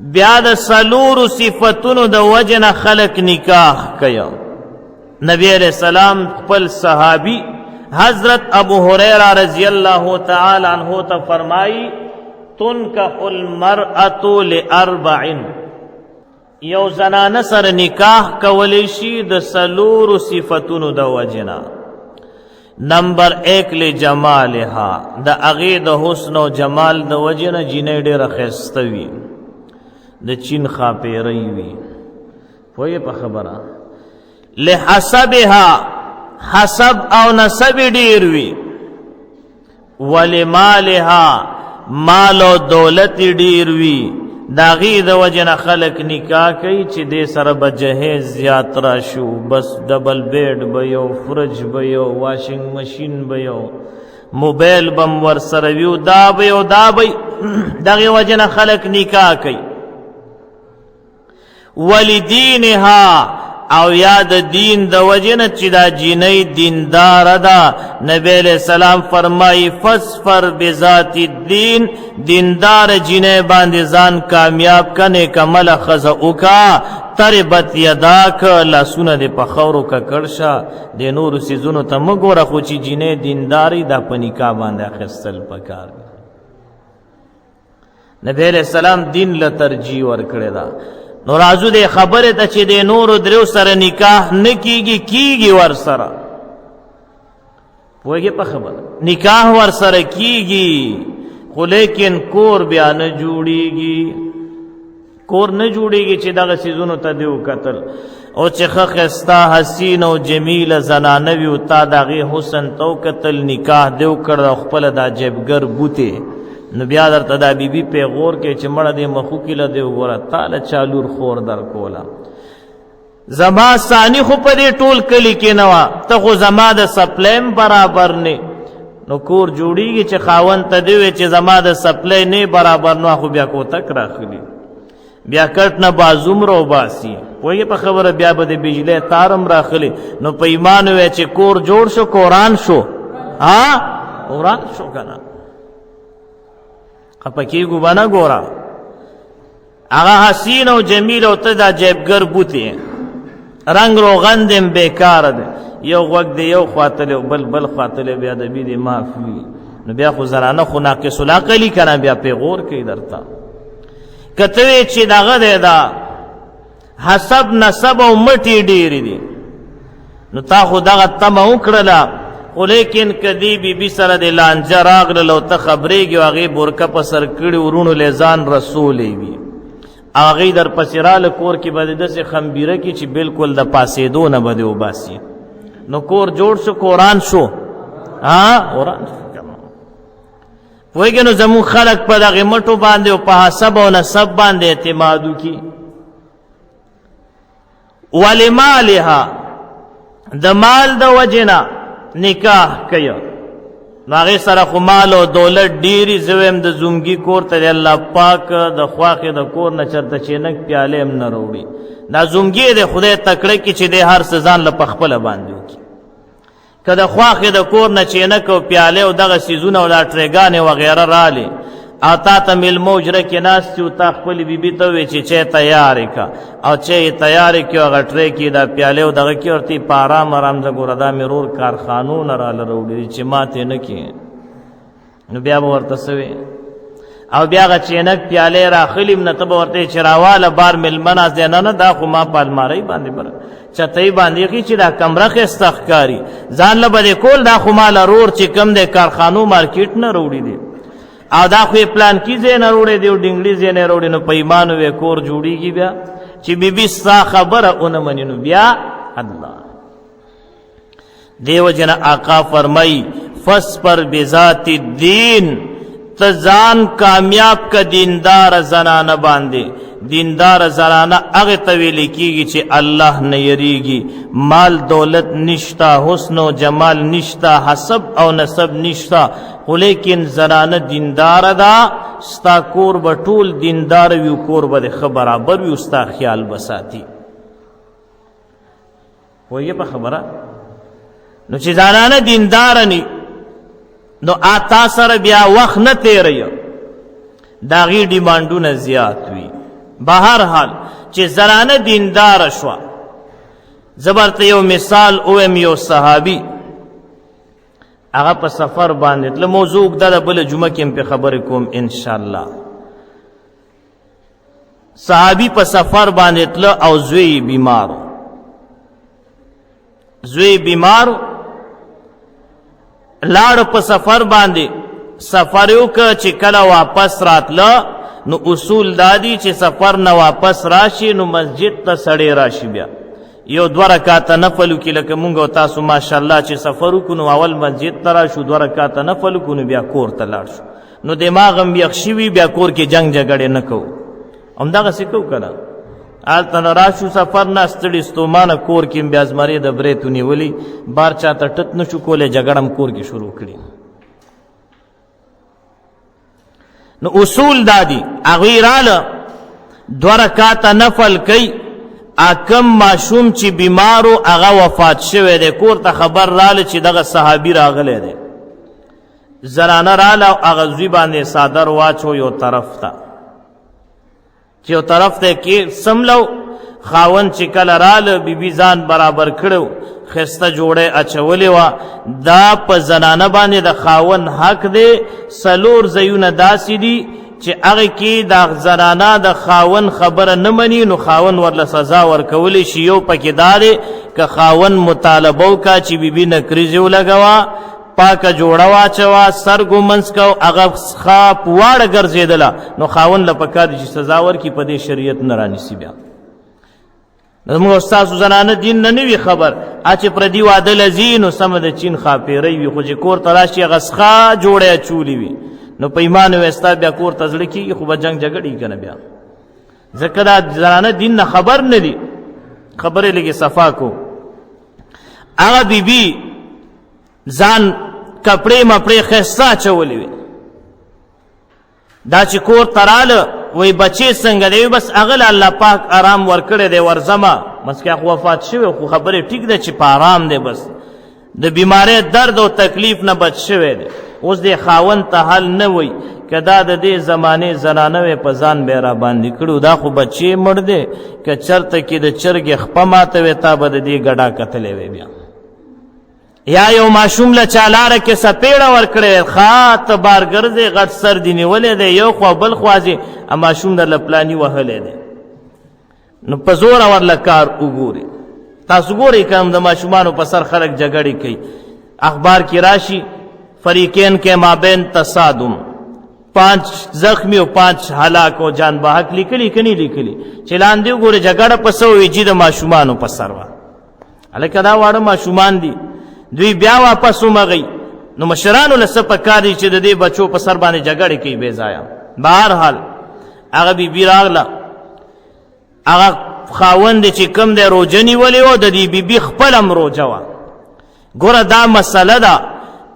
بیا د سلور صفتونو د وجنه خلق نکاح کیا. نبی علیہ السلام خپل صحابی حضرت ابو ہریرہ رضی اللہ تعالی عنہ تا فرمائی تنکح المرأة لاربع، یو زنانه سره نکاح کولی شي د سلور صفتونو د وجنا. نمبر 1 لجمالها، د هغې د حسن او جمال د وجنه جینۍ ډېره ښایسته وي، د چین خاپیری وي. پوهې په خبره. لحسبها، حسب او نسب ډېر وي. ولمالها، مال او دولت ډېر وي. دا غي د وجنه خلق نکاح کوي چې دې سره به جهیز زیات راشو، بس ډبل بیډ به یو، فرج به یو، واشنګ مشین به یو، موبایل بم ور سره ویو، دا به یو دا به دغه وجنه خلق نکاح کوي. ولدینها، او یاد دین د وجنه چې دا جینۍ دیندار ده. نبی علیہ السلام فرمائی فاصفر بذات الدین، دیندار جینۍ باندې ځان کامیاب کنه کمل خزؤکا تربت یداک، لاسونه دې په خاورو ککړ شه. د نورو څیزونو ته مه ګوره، خو چې جینۍ دینداري دا په نکاح باندې اخیستل پکار دي. نبی علیہ السلام دین له ترجیح ورکړې ده. نو راځو دې خبره ته چې د نورو درو سره نکاح نه کیږي ور سره. پوهېږې په خبره، نکاح ور سره کیږي، خو لیکن کور بیا نه جوړیږي. کور نه جوړیږي چې دغه څیزونو ته دې وکتل، او چې ښه ښایسته حسین او جمیله زنانه وي او تا د هغې حسن ته وکتل، نکاح دې وکړ او خپله دا جیبګر بوتې، نو بیا درته دا بیبي پیغور کې چې مړه دې مخو کې له دې وګوره تا له چالور خور در کوله. زما ثاني خو په دې ټول کلي کې نه وه، ته خو زما د سپلیم برابر نه. نو کور جوړیږي چې خاوند ته دې وی چې زما د سپلی نه برابر نه، خو بیا کوتک راخلي، بیا کټ نه بازوم رو باسي. پوهېږې په خبره، بیا به د بجلی تارم راخلي. نو په ایمان وی چې کور جوړ شو، قرآن شو. قرآن شو که نه، خپکیږو به نه. ګوره هغه حسین او جمیل او ته دا جیبګر بوتې، رنگ روغن دیم بیکار دی، یو غوږ دی یو خواته او بل خواته، بیا د بی دی معاف وي. نو بیا خو زنانه خو ناقص العقل که نه، بیا پیغور کوي درته. که ته وی چې دغه دی دا حسب نسب او مټې ډېرې دي، نو تا خو دغه تمه وکړله، خو لیکن کدی بی بی سره د لانجه راغلل او ته خبرېږي او هغې بورکه په سر کړي، ورونو له ځان رسولی وي، هغې در پسې راله کور کې به د داسې خمبیره کړي چې بلکل د پاسېدو نه به دې وباسي. نو کور جوړ شو، قرآن شو. قرآن شو. پوهېږې نو زمونږ خلک په دغې مټو باندې او په حسب او نسب باندې اعتماد وکړي. ولمالها، د مال د وجنه نکاح کوي. نو هغې سره خو مال او دولت ډېري. زه وایم د زومګي کور ته د الله پاک د خواښې د کور نه چېرته چینک پیالې هم نه راوړي. دا زومګي د خدای تکړه کړي چې دی هر څه ځان له پخپله باندې وکړي. که د خواښې د کور نه چینک او پیالې او دغه څیزونه او دا ټرېګانې وغیره رالې او تا ته میلمه اجره کې ناست او تا خپلې بیبي ته ووایې چې چای تیارې که او چای یې تیارې کړي او هغه ټرې کې دا پیالې او دغه کې ورته په ارام ارام زه ګوره دا مې رور کارخانو نه راله راوړي چې ماتې نه کړي. نو بیا به ورته څه وې، او بیا هغه چینک پیالې راخلي نه، ته به ورته چې راواله بار میلمه ناست دی. نه دا خو ما په المارۍ باندې بره چتۍ باندې ایښي چې دا کمره ښایسته ښکاري، ځان له به دې کول، دا خو ما له رور چې کوم دی کارخانو مارکیټ نه راوړي دی، او دا خو یې پلانکي ځای نه راوړی دی او ډنګلي ځای نه راوړي. نو په ایمان وې کور جوړېږي. بیا چې بیبي ستا خبره ونه مني، نو بیا الله. دیو جن آقا فرمائی فاصبر بذات الدین، تزان کامیاب کا دیندار زنانه باندې. دیندار زنانه هغه ته ویل کیږي چې الله نه یریږي، مال دولت نشتا، حسن و جمال نشتا، حسب او نسب نشتا، خو لیکن زنانه دیندار ده. ستا کور به ټول دیندار وي، کور به ښه برابر وي، ستا خیال به ساتي. پوهېږې په خبره؟ نو چې زنانه دینداره ني، نو آتا سره بیا وخت نه تیروي، د هغې ډیمانډونه زیات وي. بهر حال چې زنانه دیندار شوه. زبرته یو مثال اویم، یو صحابي هغه په سفر باندې تله، موضوع اوږده ده، بله جمعه کې هم پې خبرې کوم انشاءالله. صحابي په سفر باندې تله او زوی بیمار، زوی بیمار لاړ په سفر باندې، سفر یې وکړه چې کله واپس راتله نو اصول دادي چې سفر نه واپس راشي نو مسجد ته سړی راشي، بیا یو 2 رکعاته نفل وکړي، لکه مونږ او تاسو ماشاءالله چې سفر وکړو نو اول مسجد ته راشو، 2 رکعاته نفل وکړو نو بیا کور ته لاړ شو، نو دماغ هم یخ شوي، بیا کور کې جنگ جګړې نه کوو. همدغسې کوو که نه؟ هلته نه راشو سفر نه، ستړي ستومانه کور کې بیا زمرې د بریتو نیولي، بار چاته ټت نه شو کولی، جګړه هم کور کې شروع کړي. نو اصول دادي هغوی راله 2 رکعاته نفل کوي. کم ماشوم چې بیمارو هغه وفات شوی دی، کور ته خبر راله چې دغه صحابي راغلی دی. زنانه راله او هغه زوی باندې څادر واچو یو طرف ته، چې یو طرف ته کې سملو. خاوند چې کله راله بیبي ځان برابر کړو، خسته جوړه اچولې وه. دا په زنانه باندې د خاوند حق دی. 4 ځایونه داسې دي چې هغه کې د زنانه د خاوند خبره نه مني نو خاوند ورله سزا ورکولی شي. یو پکې دا دی که خاوند مطالبه وکړه چې بیبي نکریزې ولګوه، پاکه جوړه واچوه، سر ګمنځ کو، هغه ښه په واړه ګرځېدله نو خاوند له پکار دي چې سزا ورکړي، په دې شریعت نه رانیسي. بیا زموږ ستاسو زنانه دین نه وي خبر، چې پردي واده لځي نو سمه د چین خاپیرۍ وي، خو چې کور ته راشي هغه ښه جوړه اچولې وي نو په ایمان وستا بیا کور ته زړه کېږي، خو به جنګ جګړې که نه بیا. ځکه دا زنانه دین نه خبر نه دي. خبرې لږې صفا کو. هغه بیبي ځان کپړې مپړې ښایسته اچولې وي. دا چې کور ته راله وی بچې څنګه دی؟ بس هغه له الله پاک آرام ورکړی دی، ورځمه مسکه خو وفات شوی، خو خبرې ټیک ده چې په آرام دی، بس د بیمارۍ درد او تکلیف نه بچ شوی دی. اوس دې خاوند ته حل نه وی که دا د دې زمانې زنانه وی په ځان به یې را باندې کړو، دا خو بچې مړ دی، که چرته کې د چرګې خپه ماته وی تا به د دې ګډا کتلی وی. بیا یا یو ماشوم له چا لاره کې سپېړه ورکړې، ښه ته بار ګرځې، غټ سر دې نیولی دی، یو خوا بل خوا ځې، ماشوم درله پلاني وهلی دی نو په زوره ورله کار وګوري. تاسو ګورئ که هم د ماشومانو په سر خلک جګړې کوي، اخبار کې راشي فریقین کے مابین تصادم، 5 زخمی او 5 ہلاک او جان بحق لیکلی کنی لیکلی. چې لاندې وګورئ جګړه په څه وي چې د ماشومانو په سر وه. هلکه دا واړه ماشومان دي، دوی بیا واپس ومغئ نو مشرانو له څه پکار دي چې د دې بچو په سر باندې جګړې کوي بې ځایه. بهرحال هغه بیبي راغله، هغه خاوند چې کوم دی روژه نیولې وه، د دې بیبي خپل هم روژه وه. ګوره دا مسله ده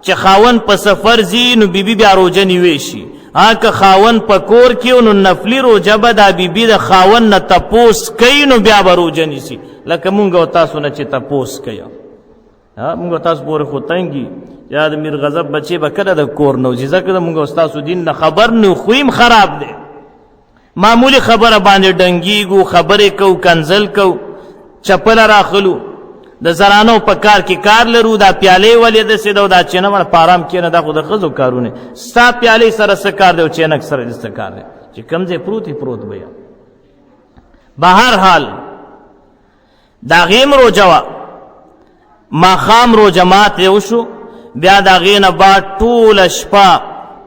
چې خاوند په سفر ځي نو بیبي بیا روژه نیوی شي. که خاوند په کور کې نو نفلي روژه به دا بیبي د خاوند نه تپوس کوي نو بیا به روژه نیسي، لکه مونږ او تاسو نه چې تپوس کوي. مونږ او تاسو پورې خو تنګي یا د میر غضب بچې به کله د کور نه وځي، ځکه د مونږ او ستاسو دین نه خبر نه، خویم خراب دی. معمولی خبره باندې ډنګېږو، خبرې کوو، کنزل کوو، چپله راخلو. د زنانو په کار کې کار لرو، دا پیالې ولې داسې ده او دا چینه وړه په ارام کښېنه، دا خو د ښځو کارونه. ستا پیالې سره څه کار دی او چینک سره دې څه کار دی؟ چې کوم ځای پروت پروت به یم. بهرحال د هغې هم روژه وه، ماښام روژه ماتې وشو، بیا د هغې نه بعد ټوله شپه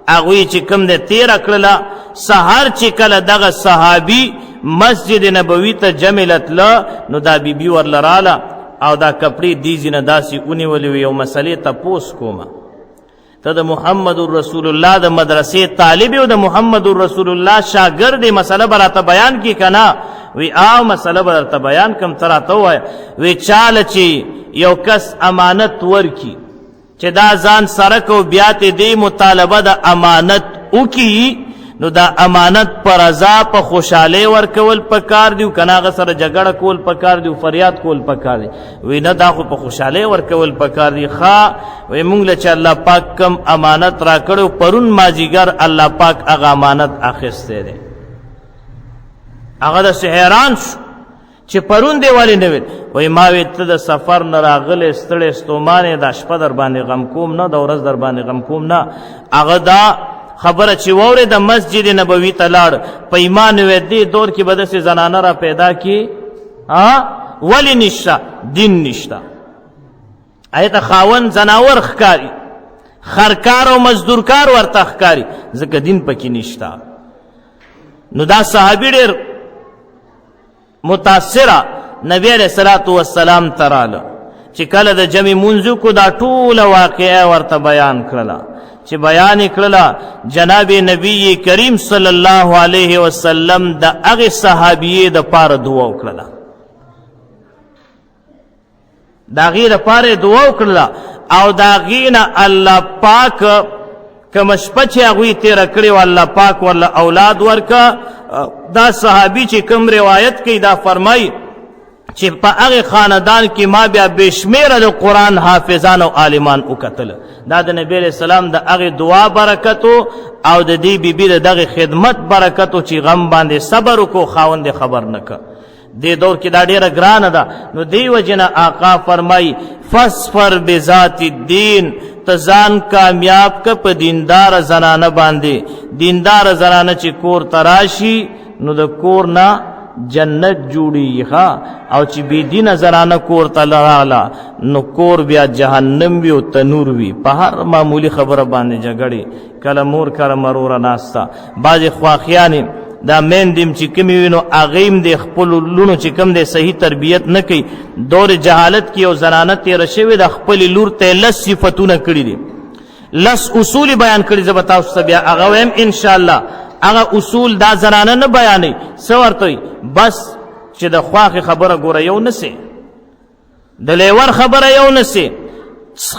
هغوی چې کوم دی تېره کړله. سهار چې کله دغه صحابي مسجد نبوي ته جمع تله نو دا بیبي ورله راله او دا کپړې دې ځینه داسې ونیولې وې. یو مسلې تپوس کومه، ته د محمد رسول الله د مدرسې طالب او د محمد رسول الله شاګرد یې، مسله به راته بیان کړي که نه؟ وی مسله به درته بیان کړم، ته راته ووایه. وی چاله چې یو کس امانت ورکي چې دا ځان سره کو، بیا ته دې مطالبه د امانت وکړي نو دا امانت پر رضا په خوشحالۍ ورکول پکار دی، که نه هغه سره جګړه کول پکار دی، فریاد کول پکار دی. وی نه دا خو په خوشحالۍ ورکول پکار دی. ښه وی مونږ له چې الله پاک کم امانت را کړو، پرون مازدیګر الله پاک هغه امانت اخیستی دی. هغه داسې حیران شو چې پرون دی ولې نه ویل. وایي ما وی ته د سفر نه راغلی ستړی ستومانې دا شپه در باندې غم کوم نه، دا ورځ در باندې غم کوم نه. هغه دا خبره چې واورېده مسجد نبوي ته لاړ، په ایمان وی دې دور کې به داسې زنانه را پیدا کړي ولې نشته؟ دین نشته. ایته خاوند زناور ښکاري، خرکار او مزدورکار ورته ښکاري، ځکه دین پکې نشته. نو دا صحابي ډېر متاثره نبی علیہ الصلوۃ والسلام تراله چې کله د جمع منځو کو دا ټوله واقعه ورته بیان کړله. چې بیان کړله جناب نبی کریم صلی الله علیه وسلم د هغې صحابیې د پاره دعا وکړله، د هغې دپاره دعا وکړله او د هغې نه الله پاک کومه شپه چې هغوی تېره کړې وه الله پاک ورله اولاد ورکه. دا صحابي چې کوم روایت کوي دا فرمایي چې په هغې خاندان کې ما بیا بېشمېره د قرآن حافظان او عالمان وکتله. دا د نبي علیه السلام د هغې دعا برکت او د دې بیبي د دغې خدمت برکت چې غم باندې صبر وکړو، خاوند یې خبر نه که. دې دور کې دا ډېره ګرانه ده. نو دې وجې نه آقا فرمایي فاصفر بذات الدین، ته ځان کامیاب که په دینداره زنانه باندې. دینداره زنانه چې کور ته راشي نو د کور نه جنت جوړیږي او چې بې دینه زنانه کور ته راغله نو کور بیا جهنم وي او تنور وي. په هر معمولی خبره باندې جګړې، کله مور کله مروره ناسته. بعضې خواخیانې دا میندې چې کومې وي نو هغې هم د خپلو لونو چې کوم دی صحیح تربیت نه کوي. دور جهالت کې یو زنانه تېره شوې د خپلې لور ته یې 10 صفتونه کړي دي، 10 اصول بیان کړي. زه به تاسو ته بیا هغه ویم انشاءالله. هغه اصول دا زنانه نه بیانوي، څه ورته وي؟ بس چې د خواښې خبره ګوره یو نه سي، د لیور خبره یو نه سي،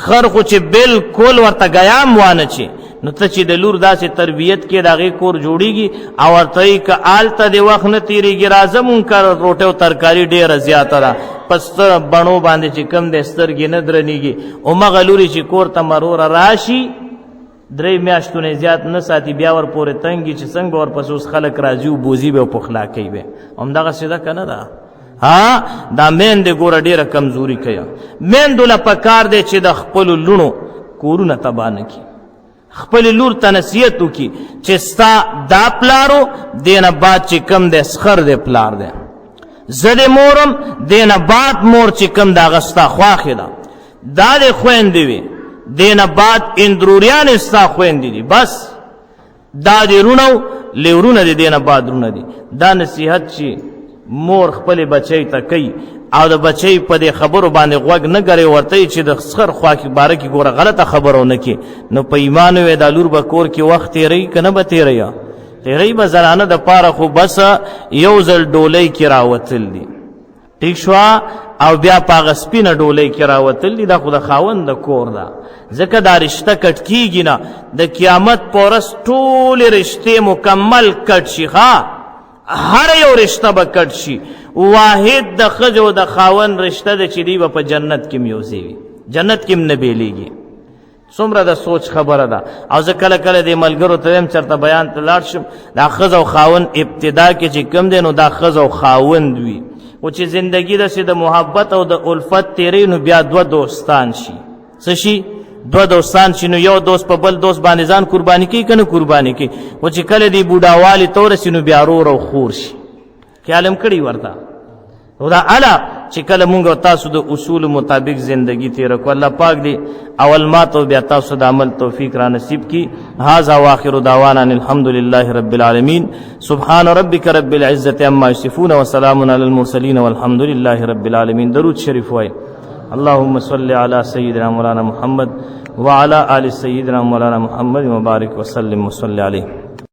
خر خو چې بالکل ورته ګیام وانه چي. نو ته چې د لور داسې تربیت کې د هغې کور جوړیږي او ورته وایي که هلته د وخت نه تېرېږي راځه مونږ کره روټۍ او ترکاري ډېره زیاته ده، په بڼو باندې چې کم دی سترګې نه درنېږي. همغه لورې چې کور ته مروره راشي 3 میاشتو نه زیات نه ساتي، بیا ورپورې تنګي چې څنګه به ورپسې اوس خلک راځي او بوزي به او پخلا کوي به. همدغسې ده که نه ده؟ دا میندې ګوره ډېره کمزوري کوي. میندو له پکار دی چې د خپلو لوڼو کورونه تباه نه کړي، خپل لور ته نصیحت وکړي چې ستا دا پلارو دینه بعد چې کم دی سخر دی پلار دی، زه د مورم دینه بعد مور چې کم دی هغه ستا خواښې ده، دا د خویندې وي دینه بعد اندروریانې ستا خویندې دي، بس دا د رونو لیورونه دي دینه بعد رونه دي. دا نصیحت چې مور خپل بچی ته کوي او د بچی په دې خبرو باندې غوږ نه ګرې، ورته چې د سخر خواښې باره کې ګوره غلطه خبره ونه کړي. نو په ایمان وی دا لور به کور کې وخت تېروي که نه به تېروي؟ تېروي به. زنانه د پاره خو بس یو ځل ډولۍ کې راوتل دي، ټیک شوه، او بیا په هغه سپینه ډولۍ کې راوتل دي، دا خو د خاوند د کور ده. ځکه دا رشته کټ کېږي نه، د قیامت په ورځ ټولې رشتې مکمل کټ شي. هر یو رشته به کټ شي، واحد د ښځې او د خاوند رشته ده چې دی به په جنت کې یوځای وي، جنت کې هم نه بیلیږي. څومره د سوچ خبره ده. او زه کله کله د ملګرو ته ویم چېرته بیان ته لاړ شم، دا ښځه او خاوند ابتدا کې چې کوم دی نو دا ښځه او خاوند وي، خو چې زندګي داسې د محبت او د الفت تېرې نو بیا 2 دوستان شي. څه شي؟ 2 دوستان شي. نو یو دوست په بل دوست باندې ځان قرباني کوي که نه قرباني کوي؟ خو چې کله دی بوډاوالي ته ورسي نو بیا رور او خور شي. خیال هم کړي ورته. نو دا اله چې کله مونږ او تاسو د اصول مطابق زندگی تیره کو، الله پاک دی اول ما تو بیا تاسو د عمل توفیق را نصیب کی. هذا واخر دعوانا الحمد لله رب العالمین. سبحان ربک رب العزة عما یصفون وسلام علی المرسلین والحمد لله رب العالمین. درود شریف وای. اللهم صل على سيدنا مولانا محمد وعلى آل سيدنا مولانا محمد وبارك وسلم وصل عليه.